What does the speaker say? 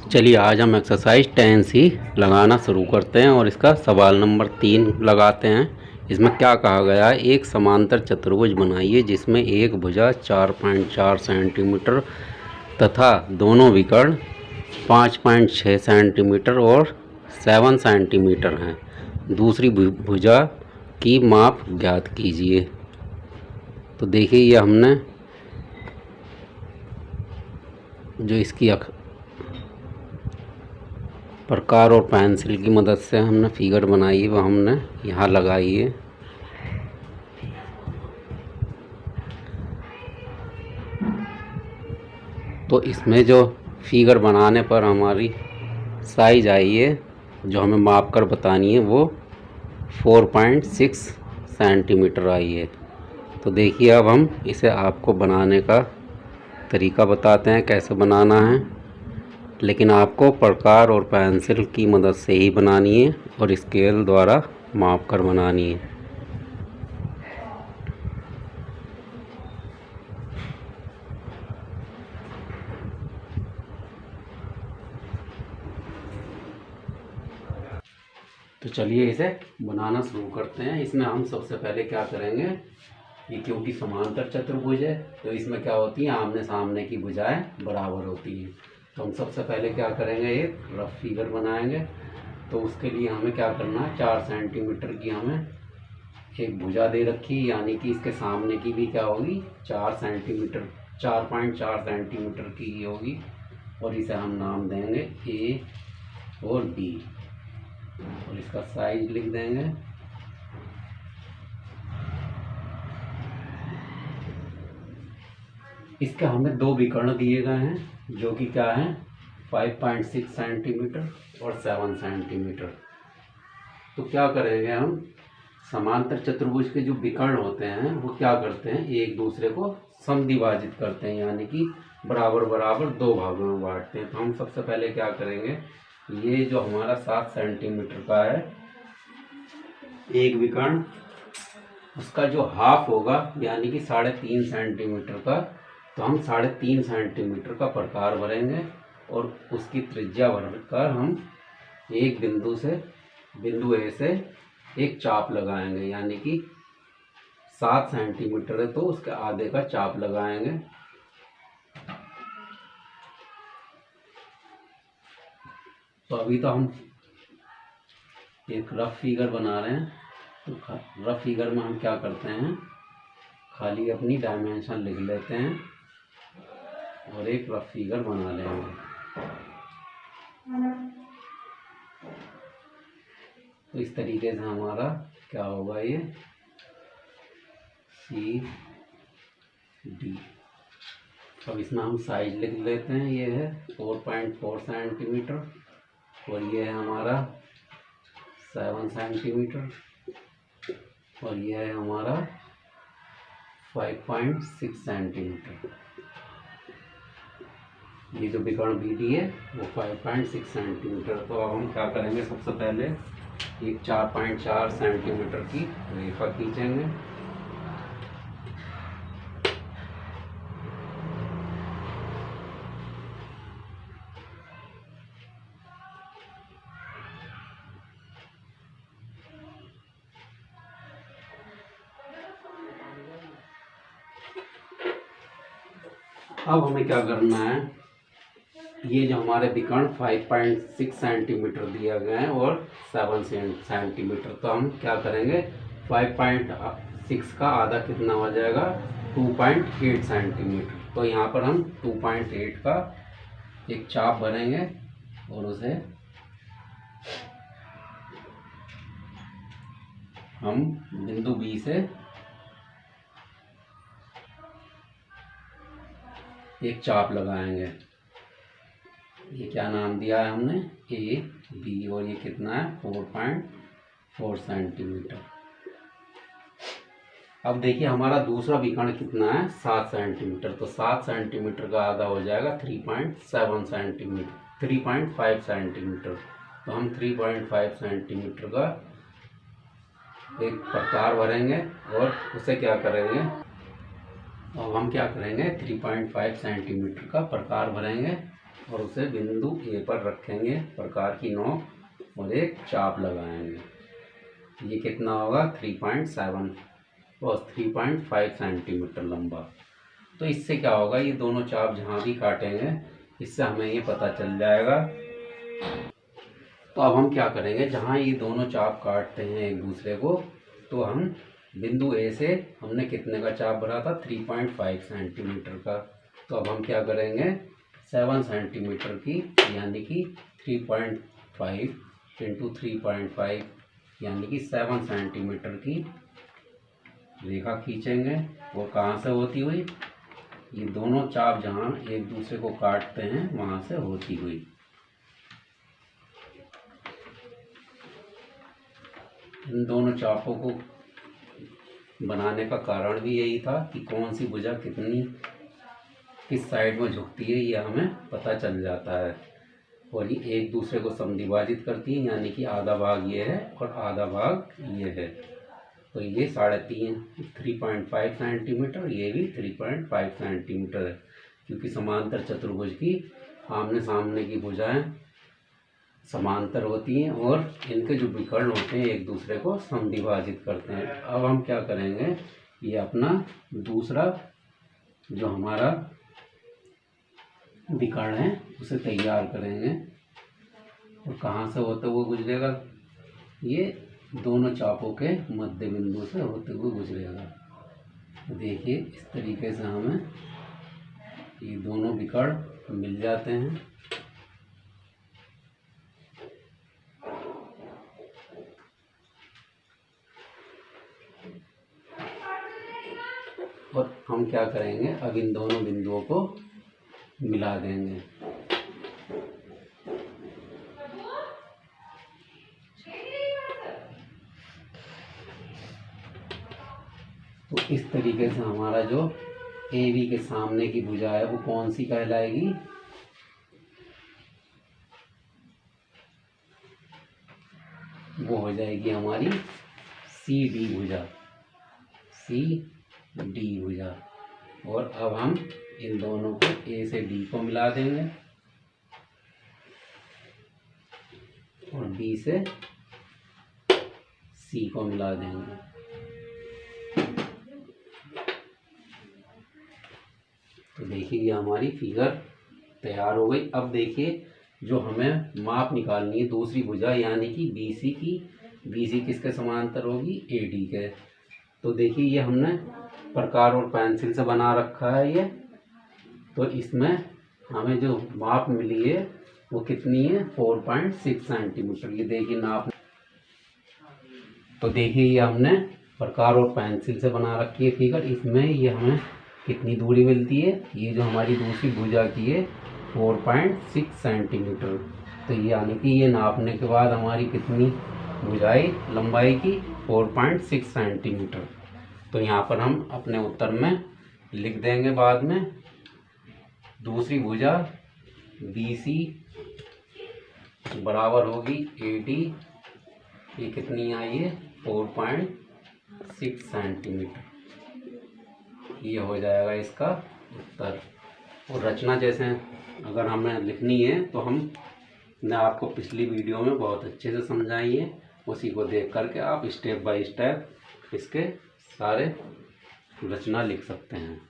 चलिए आज हम एक्सरसाइज 10 सी लगाना शुरू करते हैं और इसका सवाल नंबर 3 लगाते हैं। इसमें क्या कहा गया है, एक समांतर चतुर्भुज बनाइए जिसमें एक भुजा 4.4 सेंटीमीटर तथा दोनों विकर्ण 5.6 सेंटीमीटर और 7 सेंटीमीटर हैं। दूसरी भुजा की माप ज्ञात कीजिए। तो देखिए ये हमने जो इसकी प्रकार और पेंसिल की मदद से हमने फिगर बनाई है वो हमने यहाँ लगाई है। तो इसमें जो फिगर बनाने पर हमारी साइज आई है जो हमें माप कर बतानी है वो 4.6 सेंटीमीटर आई है। तो देखिए अब हम इसे आपको बनाने का तरीका बताते हैं कैसे बनाना है, लेकिन आपको प्रकार और पेंसिल की मदद से ही बनानी है और स्केल द्वारा माप कर बनानी है। तो चलिए इसे बनाना शुरू करते हैं। इसमें हम सबसे पहले क्या करेंगे, ये क्योंकि समांतर चतुर्भुज है तो इसमें क्या होती है, आमने सामने की भुजाएं बराबर होती हैं। तो हम सबसे पहले क्या करेंगे, एक रफ फिगर बनाएंगे। तो उसके लिए हमें क्या करना है, 4 सेंटीमीटर की हमें एक भुजा दे रखी, यानी कि इसके सामने की भी क्या होगी 4 सेंटीमीटर 4.4 सेंटीमीटर की ही होगी। और इसे हम नाम देंगे ए और बी और इसका साइज लिख देंगे। इसके हमें दो विकर्ण दिए गए हैं जो कि क्या है 5.6 सेंटीमीटर और 7 सेंटीमीटर। तो क्या करेंगे हम, समांतर चतुर्भुज के जो विकर्ण होते हैं वो क्या करते हैं, एक दूसरे को समद्विभाजित करते हैं, यानी कि बराबर बराबर दो भागों में बांटते हैं। तो हम सबसे पहले क्या करेंगे, ये जो हमारा 7 सेंटीमीटर का है एक विकर्ण, उसका जो हाफ होगा यानी कि 3.5 सेंटीमीटर का, तो हम 3.5 सेंटीमीटर का प्रकार भरेंगे और उसकी त्रिज्या भरकर हम एक बिंदु ए से एक चाप लगाएंगे, यानी कि 7 सेंटीमीटर है तो उसके आधे का चाप लगाएंगे। तो अभी तो हम एक रफ फिगर बना रहे हैं। तो रफ फिगर में हम क्या करते हैं, खाली अपनी डायमेंशन लिख लेते हैं और एक रफ फिगर बना लेंगे। तो इस तरीके से हमारा क्या होगा, ये सी डी। अब इसमें हम साइज लिख लेते हैं, ये है 4.4 सेंटीमीटर और ये है हमारा 7 सेंटीमीटर और ये है हमारा 5.6 सेंटीमीटर। ये जो विकर्ण बी डी है वो 5.6 सेंटीमीटर। तो अब हम क्या करेंगे, सबसे पहले एक 4.4 सेंटीमीटर की रेखा खींचेंगे। अब हमें क्या करना है, ये जो हमारे विकर्ण 5.6 सेंटीमीटर दिया गया है और 7 सेंटीमीटर, तो हम क्या करेंगे 5.6 का आधा कितना हो जाएगा 2.8 सेंटीमीटर। तो यहाँ पर हम 2.8 का एक चाप भरेंगे और उसे हम बिंदु बी से एक चाप लगाएंगे। ये क्या नाम दिया है हमने, ए बी, और ये कितना है 4.4 सेंटीमीटर। अब देखिए हमारा दूसरा विकर्ण कितना है 7 सेंटीमीटर। तो 7 सेंटीमीटर का आधा हो जाएगा 3.7 सेंटीमीटर 3.5 सेंटीमीटर। तो हम 3.5 सेंटीमीटर का एक प्रकार भरेंगे और उसे क्या करेंगे, अब हम क्या करेंगे 3.5 सेंटीमीटर का प्रकार भरेंगे और उसे बिंदु ए पर रखेंगे, प्रकार की नोक और एक चाप लगाएंगे। ये कितना होगा 3.7 और 3.5 सेंटीमीटर लंबा। तो इससे क्या होगा, ये दोनों चाप जहाँ भी काटेंगे इससे हमें ये पता चल जाएगा। तो अब हम क्या करेंगे, जहाँ ये दोनों चाप काटते हैं एक दूसरे को, तो हम बिंदु ए से हमने कितने का चाप भरा था 3.5 सेंटीमीटर का। तो अब हम क्या करेंगे 7 सेंटीमीटर की, यानी कि 3.5 इंटू 3.5 यानी कि 7 सेंटीमीटर की रेखा खींचेंगे। वो कहाँ से होती हुई, ये दोनों चाप जहाँ एक दूसरे को काटते हैं वहाँ से होती हुई। इन दोनों चापों को बनाने का कारण भी यही था कि कौन सी भुजा किस साइड में झुकती है ये हमें पता चल जाता है। और ये एक दूसरे को समद्विभाजित करती है, यानी कि आधा भाग ये है और आधा भाग ये है। तो ये 3.5 सेंटीमीटर, ये भी 3.5 सेंटीमीटर है, क्योंकि समांतर चतुर्भुज की आमने सामने की भुजाएं समांतर होती हैं और इनके जो विकर्ण होते हैं एक दूसरे को समद्विभाजित करते हैं। अब हम क्या करेंगे, ये अपना दूसरा जो हमारा विकर्ण है उसे तैयार करेंगे। और कहाँ से होते हुए गुजरेगा, ये दोनों चापों के मध्य बिंदु से होते हुए गुजरेगा। तो देखिए इस तरीके से हमें ये दोनों विकर्ण मिल जाते हैं। और हम क्या करेंगे, अब इन दोनों बिंदुओं को मिला देंगे। तो इस तरीके से हमारा जो ए बी के सामने की भुजा है वो कौन सी कहलाएगी, वो हो जाएगी हमारी सी डी भुजा, सी डी भुजा। और अब हम इन दोनों को ए से डी को मिला देंगे और बी से सी को मिला देंगे। तो देखिए ये हमारी फिगर तैयार हो गई। अब देखिए जो हमें माप निकालनी है दूसरी भुजा यानी कि बीसी की, बीसी किसके समांतर होगी, एडी के। तो देखिए ये हमने प्रकार और पेंसिल से बना रखा है ये। तो इसमें हमें जो माप मिली है वो कितनी है 4.6 सेंटीमीटर। ये देखिए नाप। तो देखिए ये हमने प्रकार और पेंसिल से बना रखी है फिगर। इसमें ये हमें कितनी दूरी मिलती है, ये जो हमारी दूसरी भुजा की है 4.6 सेंटीमीटर। तो ये यानी कि ये नापने के बाद हमारी कितनी भुजाई लंबाई की 4.6 सेंटीमीटर। तो यहाँ पर हम अपने उत्तर में लिख देंगे बाद में, दूसरी भुजा BC बराबर होगी AD, ये कितनी आई है 4.6 सेंटीमीटर। ये हो जाएगा इसका उत्तर। और रचना जैसे अगर हमें लिखनी है तो हमने आपको पिछली वीडियो में बहुत अच्छे से समझाई है, उसी को देख करके आप स्टेप बाय स्टेप इसके सारे रचना लिख सकते हैं।